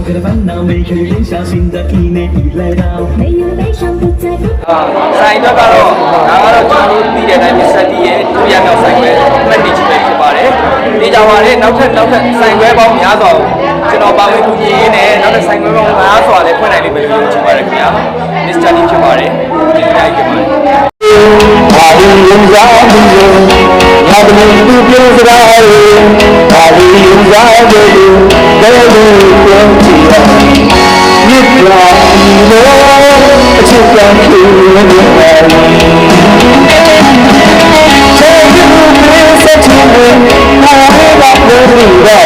可的烦恼，每个人小心的一年一来到。没有悲伤不再不。ဆိုင်တော့ကတော့ဒါကတော့ကျွန်တော်တို့ပြီးတဲ့အတိုင်း Mr. D ရဲ့ဒုတိယမြောက်ဆိုင်ခွဲမှတ်တည်ချင်ဖြစ်ပါတယ်။ဒီကြောင်ပါလေနောက်ထပ်ဆိုင်ခွဲပေါင်းများစွာကျွန်တော်ပါဝင်ကူညီရင်းနဲ့နောက်ထပ်ဆိုင်ခွဲပေါင်းများစွာလည်းဖွင့်နိုင်လိမ့်မယ်လို့ယုံကြည်ပါတယ်ခင်ဗျာ။ Mr. D ဖြစ်ပါတယ်။ဒီတိုင်းဖြစ်ပါတယ်။ ဘာလို့ယုံစားလို့ငါတို့သူပြောစကားတွေဘာလို့ယုံစားလို့ဘယ်လိုပြောကြည့်ရမြစ်လာလို့အချစ်ကံဖြူနေတယ်ချေယူမေးစချင်တယ်ဘာလို့ဘာလို့လဲ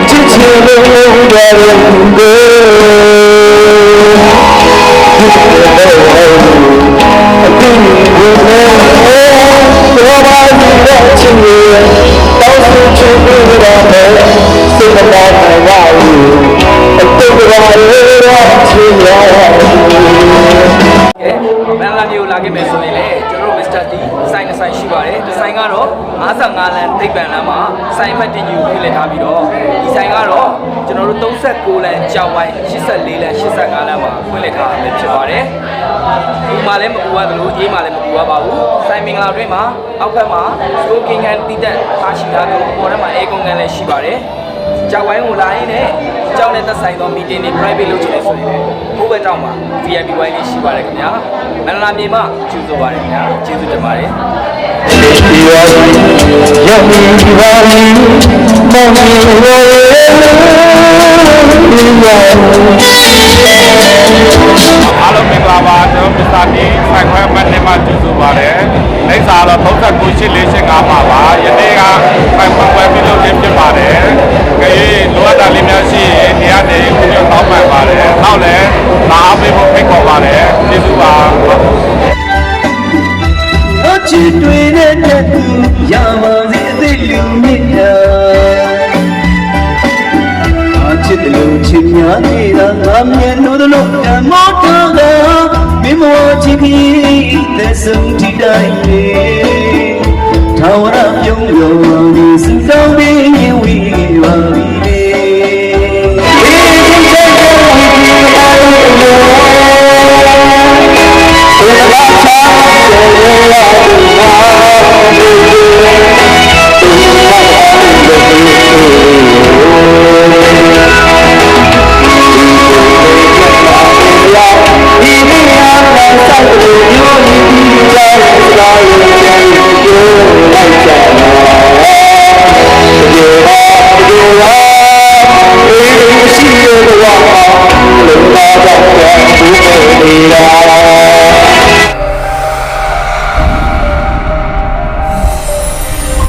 ချစ်ချင်လို့ရတယ်ကိုအတူတူဘောပါရဲ့ချစ်ရဲ့တောင်းဆိုချင်လို့ရတယ်စိတ်မပါနိုင်ပါဘူးအတူတူရဲ့ချစ်ရဲ့မန္တလာမျိုးလာခဲ့မယ်ဆိုရင်လည်းကျွန်တော်တို့ Mr. D ဆိုင်တစ်ဆိုင်ရှိပါတယ်ဒီဆိုင်ကတော့55လမ်းသိပ္ပံလမ်းမှာဆိုင်မှတ်တင်ယူဖွင့်လှစ်ထားပြီးတော့ဒီဆိုင်ကတော့ကျွန်တော်တို့39လမ်းကြောက်ဝိုင်း84လမ်း85လမ်းမှာဖွင့်လှစ်ထားတာဖြစ်ပါတယ်ဒီမှာလည်းမပူရသလိုအေးမှာလည်းမပူရပါဘူးဆိုင်မင်္ဂလာတွင်မှာအောက်ဘက်မှာစတိုးကင်းကန်တီးတက်ထားရှိထားပြီးပေါ်ထဲမှာအေးကုန်ကန်လည်းရှိပါတယ်ကြောက်ဝိုင်းကိုလာရင်းနဲ့ကြောက်နဲ့သက်ဆိုင်သော meeting တွေ private လုပ်ချင်တယ်ဆိုရင်ဟိုဘက်တောင်မှာ VIP ဝိုင်းလေးရှိပါတယ်ခင်ဗျာမန္တလာမြေမှာကျူဆိုပါတယ်ခင်ဗျာကျေးဇူးတင်ပါတယ်ဒီရောရောက်ပြီပါလိမောင်ကြီးရောအားလုံးမင်္ဂလာပါကျွန်တော် Mr. D ဆိုင်ခွဲမှတ်နေမှာကျူဆိုပါတယ်လိပ်စာတော့398485မှာပါယနေ့ကဆိုင်ခွဲပွဲပြုလုပ်ခြင်းဖြစ်ပါတယ်ကြည့်လိုအပ်တာလေးများရှိရင်ဒီကနေကိုပြောင်းမှန်ပါတယ်နောက်လည်းလာအားပေးဖို့ဖိတ်ခေါ်ပါတယ်ကျေးဇူးပါအချစ်တွေနဲ့တက်သူရပါစေအသေးလူမြင့်တာအချစ်တလူချစ်များနေတာငါမျက်နှာတို့လုံးတမောတော့ကမင်းမောချစ်ပြီးသက်ဆုံးထိတိုင်းလေထာဝရပြုံးရောဒီစုဆောင်ပြီးရင်ဝီပါပြီYeah.